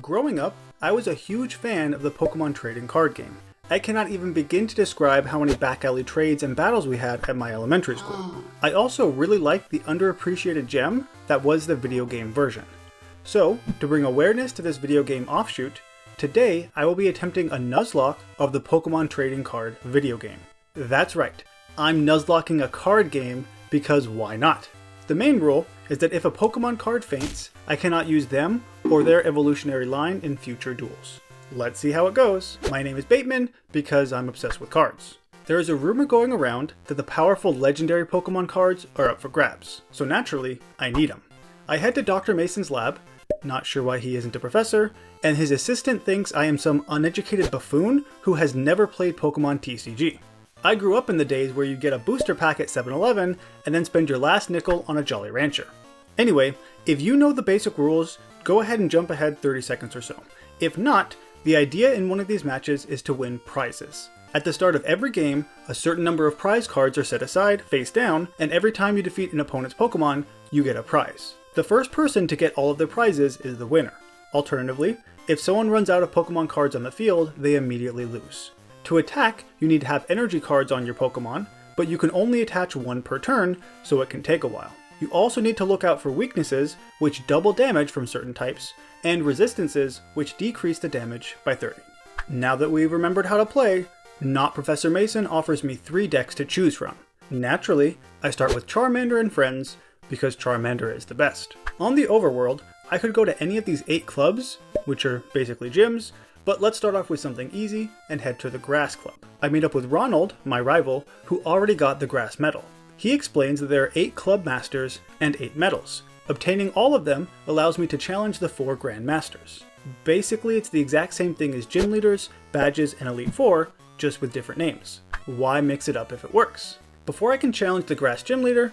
Growing up, I was a huge fan of the Pokemon trading card game. I cannot even begin to describe how many back alley trades and battles we had at my elementary school. I also really liked the underappreciated gem that was the video game version. So, to bring awareness to this video game offshoot, today I will be attempting a Nuzlocke of the Pokemon trading card video game. That's right, I'm Nuzlocking a card game because why not? The main rule is that if a Pokemon card faints, I cannot use them or their evolutionary line in future duels. Let's see how it goes. My name is Bateman because I'm obsessed with cards. There is a rumor going around that the powerful legendary Pokemon cards are up for grabs, so naturally, I need them. I head to Dr. Mason's lab, not sure why he isn't a professor, and his assistant thinks I am some uneducated buffoon who has never played Pokemon TCG. I grew up in the days where you get a booster pack at 7-Eleven and then spend your last nickel on a Jolly Rancher. Anyway, if you know the basic rules, go ahead and jump ahead 30 seconds or so. If not, the idea in one of these matches is to win prizes. At the start of every game, a certain number of prize cards are set aside, face down, and every time you defeat an opponent's Pokemon, you get a prize. The first person to get all of their prizes is the winner. Alternatively, if someone runs out of Pokemon cards on the field, they immediately lose. To attack, you need to have energy cards on your Pokemon, but you can only attach one per turn, so it can take a while. You also need to look out for weaknesses, which double damage from certain types, and resistances, which decrease the damage by 30. Now that we've remembered how to play, Not Professor Mason offers me 3 decks to choose from. Naturally, I start with Charmander and Friends, because Charmander is the best. On the overworld, I could go to any of these 8 clubs, which are basically gyms, but let's start off with something easy and head to the Grass Club. I meet up with Ronald, my rival, who already got the Grass Medal. He explains that there are 8 Club Masters and 8 medals. Obtaining all of them allows me to challenge the 4 Grand Masters. Basically, it's the exact same thing as Gym Leaders, Badges, and Elite Four, just with different names. Why mix it up if it works? Before I can challenge the Grass Gym Leader,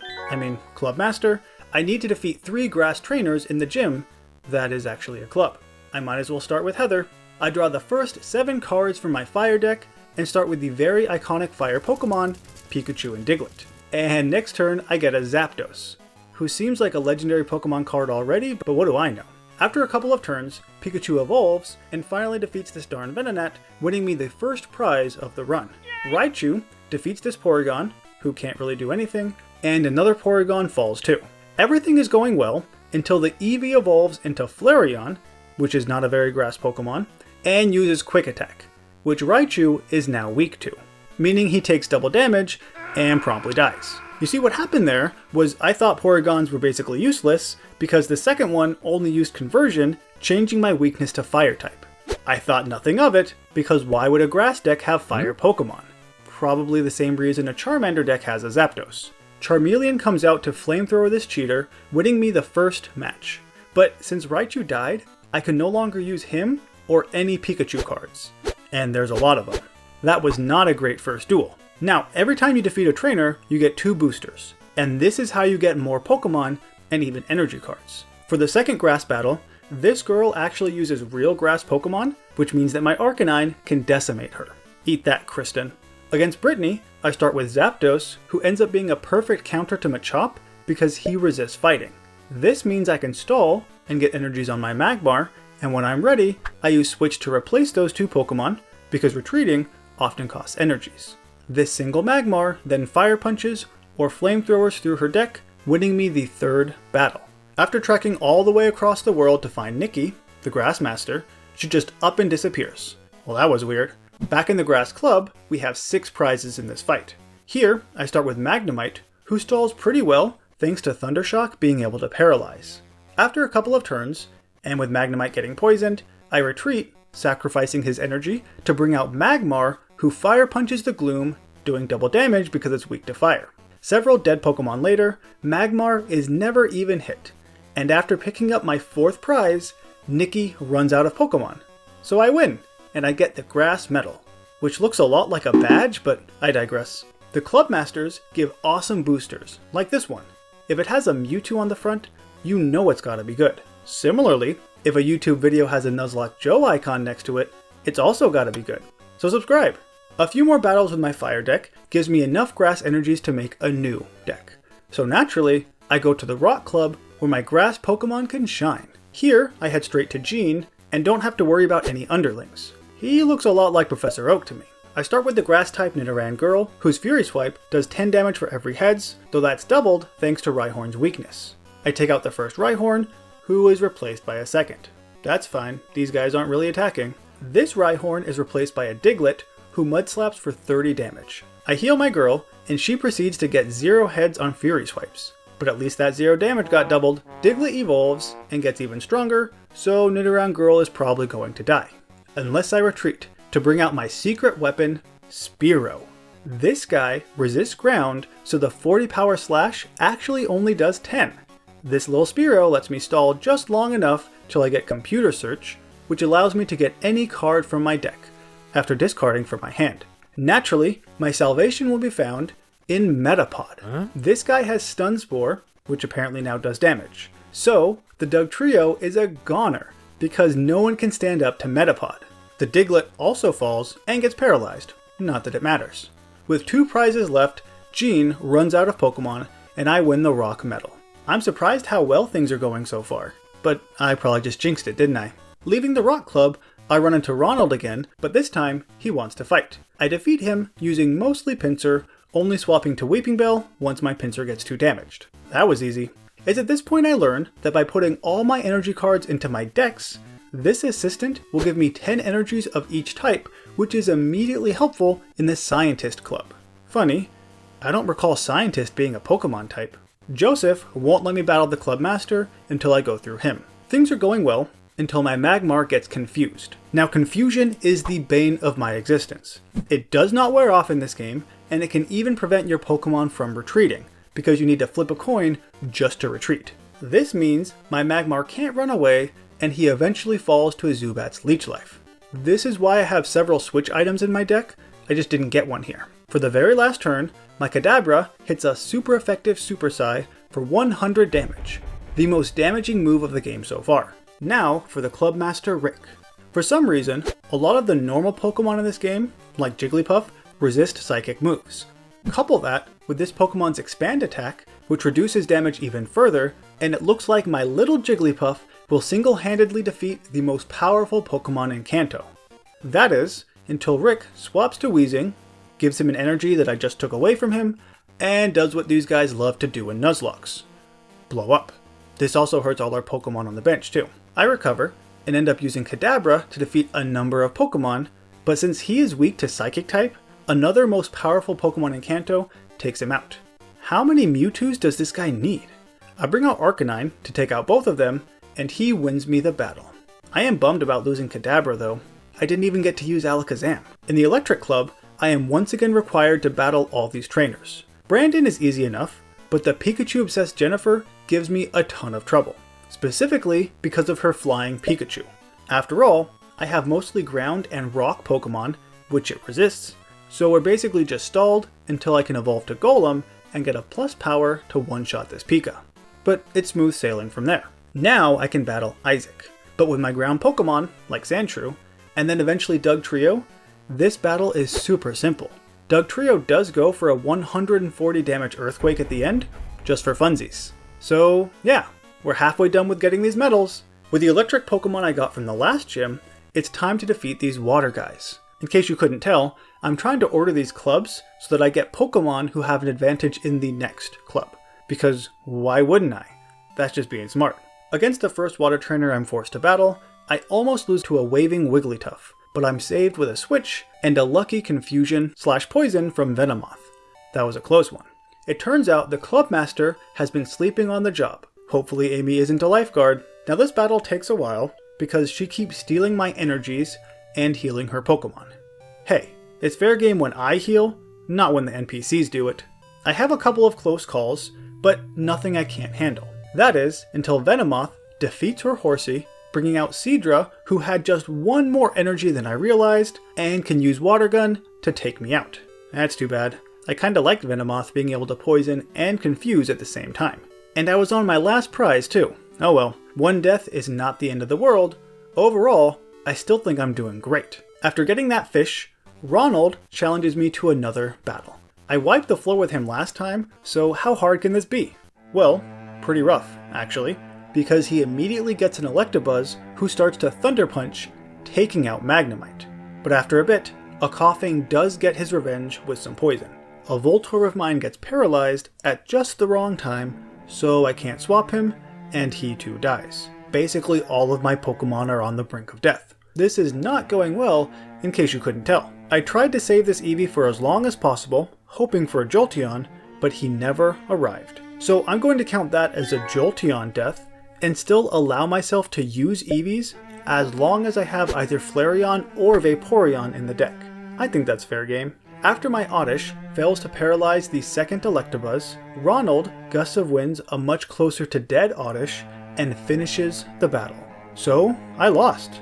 Club Master, I need to defeat 3 Grass Trainers in the gym that is actually a club. I might as well start with Heather. I draw the first 7 cards from my Fire deck and start with the very iconic Fire Pokemon, Pikachu and Diglett. And next turn, I get a Zapdos, who seems like a legendary Pokemon card already, but what do I know? After a couple of turns, Pikachu evolves and finally defeats this darn Venonat, winning me the first prize of the run. Raichu defeats this Porygon, who can't really do anything, and another Porygon falls too. Everything is going well until the Eevee evolves into Flareon, which is not a very grass Pokemon, and uses Quick Attack, which Raichu is now weak to, meaning he takes double damage and promptly dies. You see, what happened there was I thought Porygons were basically useless because the second one only used Conversion, changing my weakness to Fire type. I thought nothing of it because why would a grass deck have Fire Pokemon? Probably the same reason a Charmander deck has a Zapdos. Charmeleon comes out to flamethrower this cheater, winning me the first match. But since Raichu died, I can no longer use him or any Pikachu cards. And there's a lot of them. That was not a great first duel. Now, every time you defeat a trainer, you get 2 boosters. And this is how you get more Pokemon and even energy cards. For the second grass battle, this girl actually uses real grass Pokemon, which means that my Arcanine can decimate her. Eat that, Kristen. Against Brittany, I start with Zapdos, who ends up being a perfect counter to Machop because he resists fighting. This means I can stall and get energies on my Magmar, and when I'm ready, I use Switch to replace those 2 Pokemon, because retreating often costs energies. This single Magmar then Fire Punches or Flamethrowers through her deck, winning me the 3rd battle. After trekking all the way across the world to find Nikki, the Grass Master, she just up and disappears. Well, that was weird. Back in the Grass Club, we have 6 prizes in this fight. Here, I start with Magnemite, who stalls pretty well thanks to Thundershock being able to paralyze. After a couple of turns, and with Magnemite getting poisoned, I retreat, sacrificing his energy to bring out Magmar, who Fire Punches the Gloom, doing double damage because it's weak to fire. Several dead Pokemon later, Magmar is never even hit, and after picking up my 4th prize, Nikki runs out of Pokemon. So I win, and I get the Grass Medal, which looks a lot like a badge, but I digress. The Club Masters give awesome boosters, like this one. If it has a Mewtwo on the front, you know it's gotta be good. Similarly, if a YouTube video has a Nuzlocke Joe icon next to it, it's also gotta be good. So subscribe! A few more battles with my Fire deck gives me enough grass energies to make a new deck. So naturally, I go to the Rock Club where my grass Pokemon can shine. Here, I head straight to Jean, and don't have to worry about any underlings. He looks a lot like Professor Oak to me. I start with the grass-type Nidoran girl, whose Fury Swipe does 10 damage for every heads, though that's doubled thanks to Rhyhorn's weakness. I take out the first Rhyhorn, who is replaced by a second. That's fine, these guys aren't really attacking. This Rhyhorn is replaced by a Diglett, who Mud Slaps for 30 damage. I heal my girl, and she proceeds to get 0 heads on Fury Swipes. But at least that 0 damage got doubled. Diglett evolves and gets even stronger, so Nidoran girl is probably going to die. Unless I retreat to bring out my secret weapon, Spearow. This guy resists ground, so the 40 power slash actually only does 10. This little Spearow lets me stall just long enough till I get Computer Search, which allows me to get any card from my deck, after discarding from my hand. Naturally, my salvation will be found in Metapod. This guy has Stun Spore, which apparently now does damage. So, the Dugtrio is a goner, because no one can stand up to Metapod. The Diglett also falls and gets paralyzed, not that it matters. With 2 prizes left, Jean runs out of Pokemon, and I win the Rock Medal. I'm surprised how well things are going so far, but I probably just jinxed it, didn't I? Leaving the Rock Club, I run into Ronald again, but this time, he wants to fight. I defeat him using mostly Pinsir, only swapping to Weeping Bell once my Pinsir gets too damaged. That was easy. It's at this point I learned that by putting all my energy cards into my decks, this assistant will give me 10 energies of each type, which is immediately helpful in the Scientist Club. Funny, I don't recall Scientist being a Pokemon type. Joseph won't let me battle the Club Master until I go through him. Things are going well until my Magmar gets confused. Now, confusion is the bane of my existence. It does not wear off in this game, and it can even prevent your Pokemon from retreating, because you need to flip a coin just to retreat. This means my Magmar can't run away, and he eventually falls to a Zubat's Leech Life. This is why I have several switch items in my deck, I just didn't get one here. For the very last turn, my Kadabra hits a super effective Super Psy for 100 damage, the most damaging move of the game so far. Now for the Club Master Rick. For some reason, a lot of the normal Pokemon in this game, like Jigglypuff, resist psychic moves. Couple that with this Pokemon's Expand attack, which reduces damage even further, and it looks like my little Jigglypuff will single-handedly defeat the most powerful Pokemon in Kanto. That is, until Rick swaps to Weezing, gives him an energy that I just took away from him, and does what these guys love to do in Nuzlocks: blow up. This also hurts all our Pokemon on the bench too. I recover, and end up using Kadabra to defeat a number of Pokemon, but since he is weak to Psychic type, another most powerful Pokemon in Kanto takes him out. How many Mewtwo's does this guy need? I bring out Arcanine to take out both of them, and he wins me the battle. I am bummed about losing Kadabra though. I didn't even get to use Alakazam. In the Electric Club, I am once again required to battle all these trainers. Brandon is easy enough, but the Pikachu-obsessed Jennifer gives me a ton of trouble, specifically because of her flying Pikachu. After all, I have mostly ground and rock Pokemon, which it resists, so we're basically just stalled until I can evolve to Golem and get a plus power to one-shot this Pika. But it's smooth sailing from there. Now I can battle Isaac, but with my ground Pokemon, like Sandshrew, and then eventually Dugtrio, this battle is super simple. Dugtrio does go for a 140 damage Earthquake at the end, just for funsies. So yeah, we're halfway done with getting these medals. With the electric Pokemon I got from the last gym, it's time to defeat these water guys. In case you couldn't tell, I'm trying to order these clubs so that I get Pokemon who have an advantage in the next club. Because why wouldn't I? That's just being smart. Against the first water trainer I'm forced to battle, I almost lose to a waving Wigglytuff, but I'm saved with a switch and a lucky confusion/poison from Venomoth. That was a close one. It turns out the Club Master has been sleeping on the job. Hopefully Amy isn't a lifeguard. Now this battle takes a while because she keeps stealing my energies and healing her Pokemon. Hey, it's fair game when I heal, not when the NPCs do it. I have a couple of close calls, but nothing I can't handle. That is, until Venomoth defeats her Horsey, bringing out Seadra, who had just one more energy than I realized, and can use Water Gun to take me out. That's too bad. I kinda liked Venomoth being able to poison and confuse at the same time. And I was on my last prize too. Oh well, one death is not the end of the world. Overall, I still think I'm doing great. After getting that fish, Ronald challenges me to another battle. I wiped the floor with him last time, so how hard can this be? Well, pretty rough, actually, because he immediately gets an Electabuzz who starts to Thunder Punch, taking out Magnemite. But after a bit, a Coughing does get his revenge with some poison. A Voltorb of mine gets paralyzed at just the wrong time, so I can't swap him, and he too dies. Basically all of my Pokemon are on the brink of death. This is not going well, in case you couldn't tell. I tried to save this Eevee for as long as possible, hoping for a Jolteon, but he never arrived. So I'm going to count that as a Jolteon death, and still allow myself to use Eevees as long as I have either Flareon or Vaporeon in the deck. I think that's fair game. After my Oddish fails to paralyze the second Electabuzz, Ronald Gusts of Winds a much closer to dead Oddish and finishes the battle. So I lost.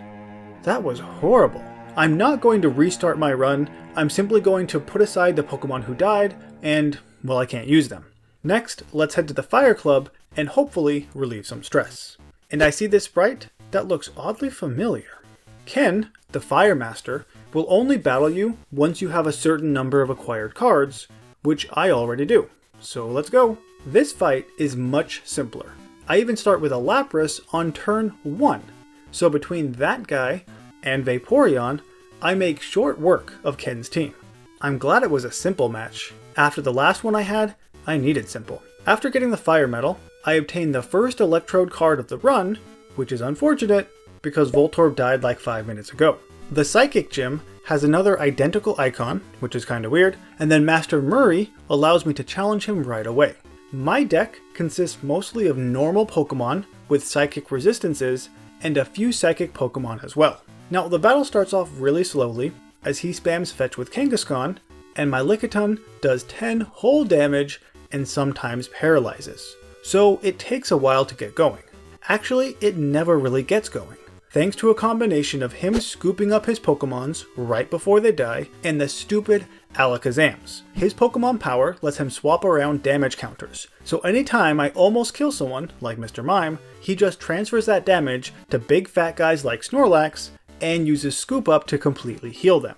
That was horrible. I'm not going to restart my run, I'm simply going to put aside the Pokemon who died and, well, I can't use them. Next, let's head to the Fire Club and hopefully relieve some stress. And I see this sprite that looks oddly familiar. Ken, the Fire Master, will only battle you once you have a certain number of acquired cards, which I already do. So let's go. This fight is much simpler. I even start with a Lapras on turn 1. So between that guy and Vaporeon, I make short work of Ken's team. I'm glad it was a simple match. After the last one I had, I needed simple. After getting the Fire Medal, I obtained the first Electrode card of the run, which is unfortunate because Voltorb died like 5 minutes ago. The Psychic Gym has another identical icon, which is kinda weird, and then Master Murray allows me to challenge him right away. My deck consists mostly of normal Pokemon with psychic resistances and a few psychic Pokemon as well. Now the battle starts off really slowly as he spams Fetch with Kangaskhan, and my Lickitung does 10 whole damage and sometimes paralyzes. So it takes a while to get going. Actually, it never really gets going, thanks to a combination of him scooping up his Pokemons right before they die and the stupid Alakazams. His Pokemon power lets him swap around damage counters, so anytime I almost kill someone, like Mr. Mime, he just transfers that damage to big fat guys like Snorlax and uses Scoop Up to completely heal them.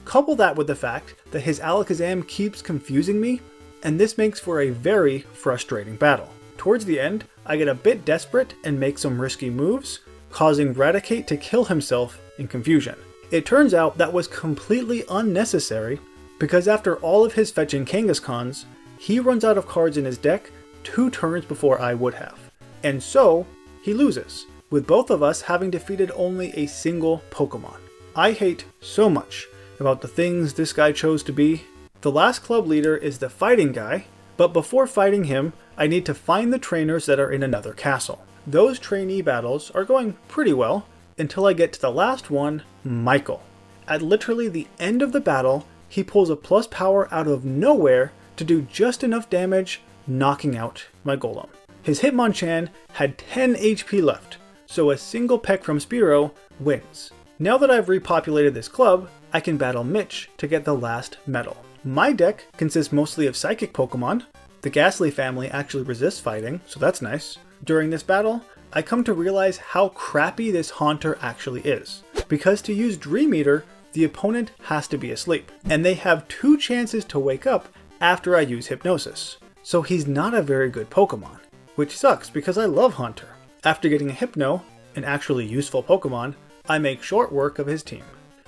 Couple that with the fact that his Alakazam keeps confusing me, and this makes for a very frustrating battle. Towards the end, I get a bit desperate and make some risky moves, causing Raticate to kill himself in confusion. It turns out that was completely unnecessary, because after all of his fetching Kangaskhan's, he runs out of cards in his deck 2 turns before I would have. And so, he loses, with both of us having defeated only a single Pokemon. I hate so much about the things this guy chose to be. The last club leader is the fighting guy, but before fighting him, I need to find the trainers that are in another castle. Those trainee battles are going pretty well, until I get to the last one, Michael. At literally the end of the battle, he pulls a plus power out of nowhere to do just enough damage, knocking out my Golem. His Hitmonchan had 10 HP left, so a single peck from Spearow wins. Now that I've repopulated this club, I can battle Mitch to get the last medal. My deck consists mostly of Psychic Pokemon. The Ghastly family actually resists fighting, so that's nice. During this battle, I come to realize how crappy this Haunter actually is, because to use Dream Eater, the opponent has to be asleep, and they have 2 chances to wake up after I use Hypnosis. So he's not a very good Pokemon, which sucks because I love Haunter. After getting a Hypno, an actually useful Pokemon, I make short work of his team.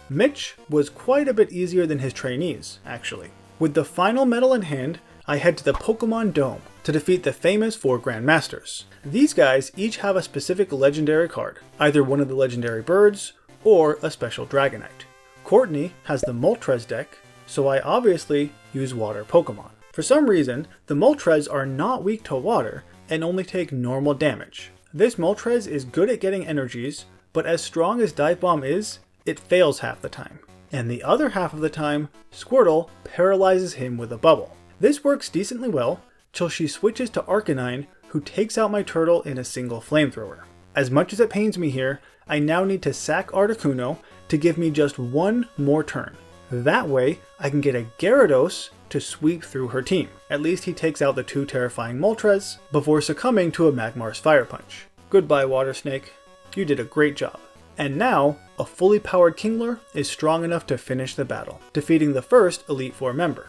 Mitch was quite a bit easier than his trainees, actually. With the final medal in hand, I head to the Pokemon Dome to defeat the famous 4 Grandmasters. These guys each have a specific legendary card, either one of the legendary birds or a special Dragonite. Courtney has the Moltres deck, so I obviously use water Pokemon. For some reason, the Moltres are not weak to water and only take normal damage. This Moltres is good at getting energies, but as strong as Dive Bomb is, it fails half the time. And the other half of the time, Squirtle paralyzes him with a bubble. This works decently well, till she switches to Arcanine, who takes out my turtle in a single flamethrower. As much as it pains me here, I now need to sack Articuno to give me just 1 more turn. That way, I can get a Gyarados to sweep through her team. At least he takes out the 2 terrifying Moltres before succumbing to a Magmar's Fire Punch. Goodbye, Water Snake. You did a great job. And now, a fully powered Kingler is strong enough to finish the battle, defeating the first Elite Four member.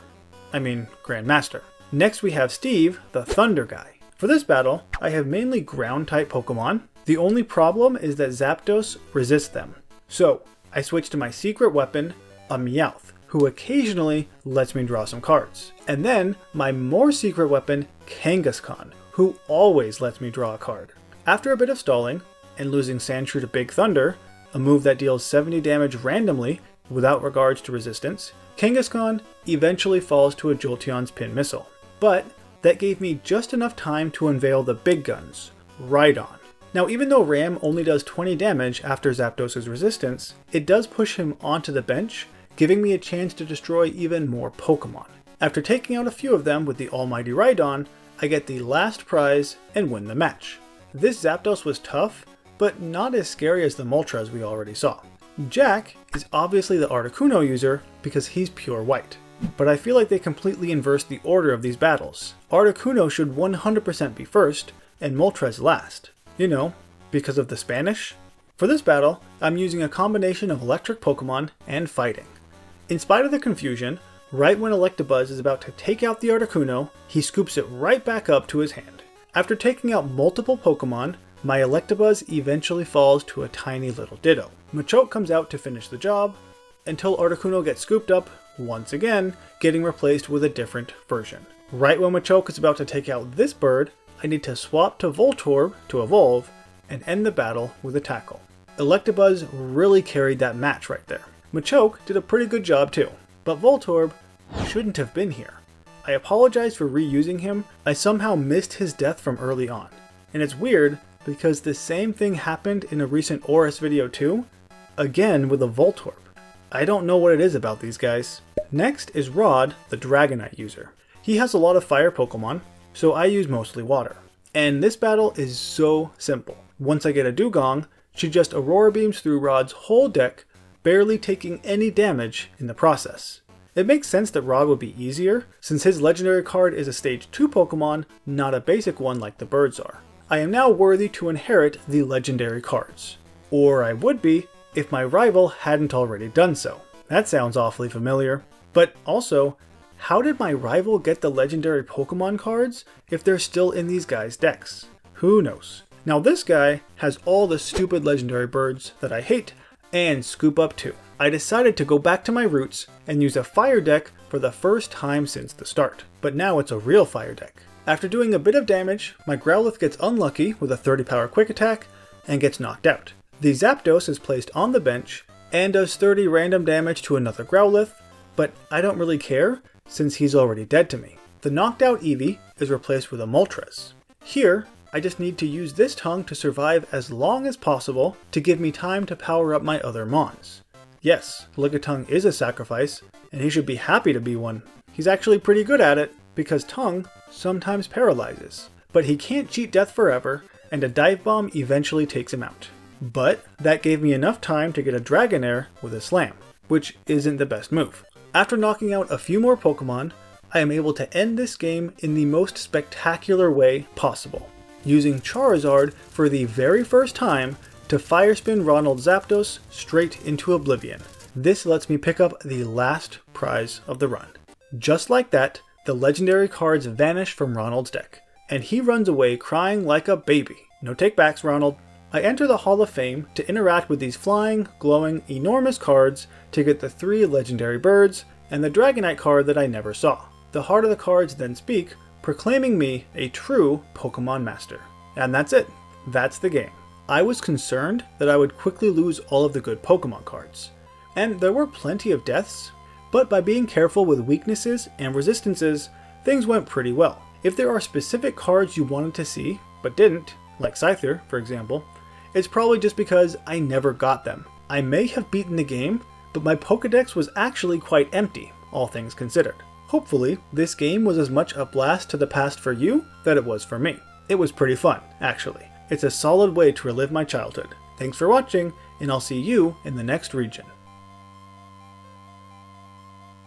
Grandmaster. Next we have Steve, the Thunder guy. For this battle, I have mainly Ground-type Pokemon, The only problem is that Zapdos resists them. So I switch to my secret weapon, a Meowth, who occasionally lets me draw some cards. And then my more secret weapon, Kangaskhan, who always lets me draw a card. After a bit of stalling, and losing Sandshrew to Big Thunder, a move that deals 70 damage randomly without regards to resistance, Kangaskhan eventually falls to a Jolteon's Pin Missile. But that gave me just enough time to unveil the big guns, Rhydon. Now even though Ram only does 20 damage after Zapdos' resistance, it does push him onto the bench, giving me a chance to destroy even more Pokemon. After taking out a few of them with the almighty Rhydon, I get the last prize and win the match. This Zapdos was tough, but not as scary as the Moltres we already saw. Jack is obviously the Articuno user because he's pure white, but I feel like they completely inversed the order of these battles. Articuno should 100% be first, and Moltres last. You know, because of the Spanish? For this battle, I'm using a combination of electric Pokemon and fighting. In spite of the confusion, right when Electabuzz is about to take out the Articuno, he scoops it right back up to his hand. After taking out multiple Pokemon, my Electabuzz eventually falls to a tiny little Ditto. Machoke comes out to finish the job, until Articuno gets scooped up, once again, getting replaced with a different version. Right when Machoke is about to take out this bird, I need to swap to Voltorb to evolve, and end the battle with a tackle. Electabuzz really carried that match right there. Machoke did a pretty good job too, but Voltorb shouldn't have been here. I apologize for reusing him, I somehow missed his death from early on. And it's weird, because the same thing happened in a recent Oris video too, again with a Voltorb. I don't know what it is about these guys. Next is Rod, the Dragonite user. He has a lot of fire Pokemon, so I use mostly water. And this battle is so simple. Once I get a Dugong, she just Aurora Beams through Rod's whole deck, barely taking any damage in the process. It makes sense that Rod would be easier, since his legendary card is a stage 2 Pokemon, not a basic one like the birds are. I am now worthy to inherit the legendary cards. Or I would be, if my rival hadn't already done so. That sounds awfully familiar. But also, how did my rival get the legendary Pokemon cards if they're still in these guys' decks? Who knows? Now this guy has all the stupid legendary birds that I hate, and scoop up too. I decided to go back to my roots and use a fire deck for the first time since the start. But now it's a real fire deck. After doing a bit of damage, my Growlithe gets unlucky with a 30 power quick attack and gets knocked out. The Zapdos is placed on the bench and does 30 random damage to another Growlithe, but I don't really care since he's already dead to me. The knocked out Eevee is replaced with a Moltres. Here, I just need to use this tongue to survive as long as possible to give me time to power up my other Mons. Yes, Lickitung is a sacrifice, and he should be happy to be one. He's actually pretty good at it, because Tongue sometimes paralyzes. But he can't cheat death forever, and a Dive Bomb eventually takes him out. But that gave me enough time to get a Dragonair with a Slam, which isn't the best move. After knocking out a few more Pokemon, I am able to end this game in the most spectacular way possible, using Charizard for the very first time to Fire Spin Ronald Zapdos straight into oblivion. This lets me pick up the last prize of the run. Just like that, the legendary cards vanish from Ronald's deck, and he runs away crying like a baby. No takebacks, Ronald. I enter the Hall of Fame to interact with these flying, glowing, enormous cards to get the 3 legendary birds and the Dragonite card that I never saw. The heart of the cards then speak, proclaiming me a true Pokemon Master. And that's it. That's the game. I was concerned that I would quickly lose all of the good Pokemon cards. And there were plenty of deaths, but by being careful with weaknesses and resistances, things went pretty well. If there are specific cards you wanted to see, but didn't, like Scyther, for example, it's probably just because I never got them. I may have beaten the game, but my Pokedex was actually quite empty, all things considered. Hopefully, this game was as much a blast to the past for you that it was for me. It was pretty fun, actually. It's a solid way to relive my childhood. Thanks for watching, and I'll see you in the next region.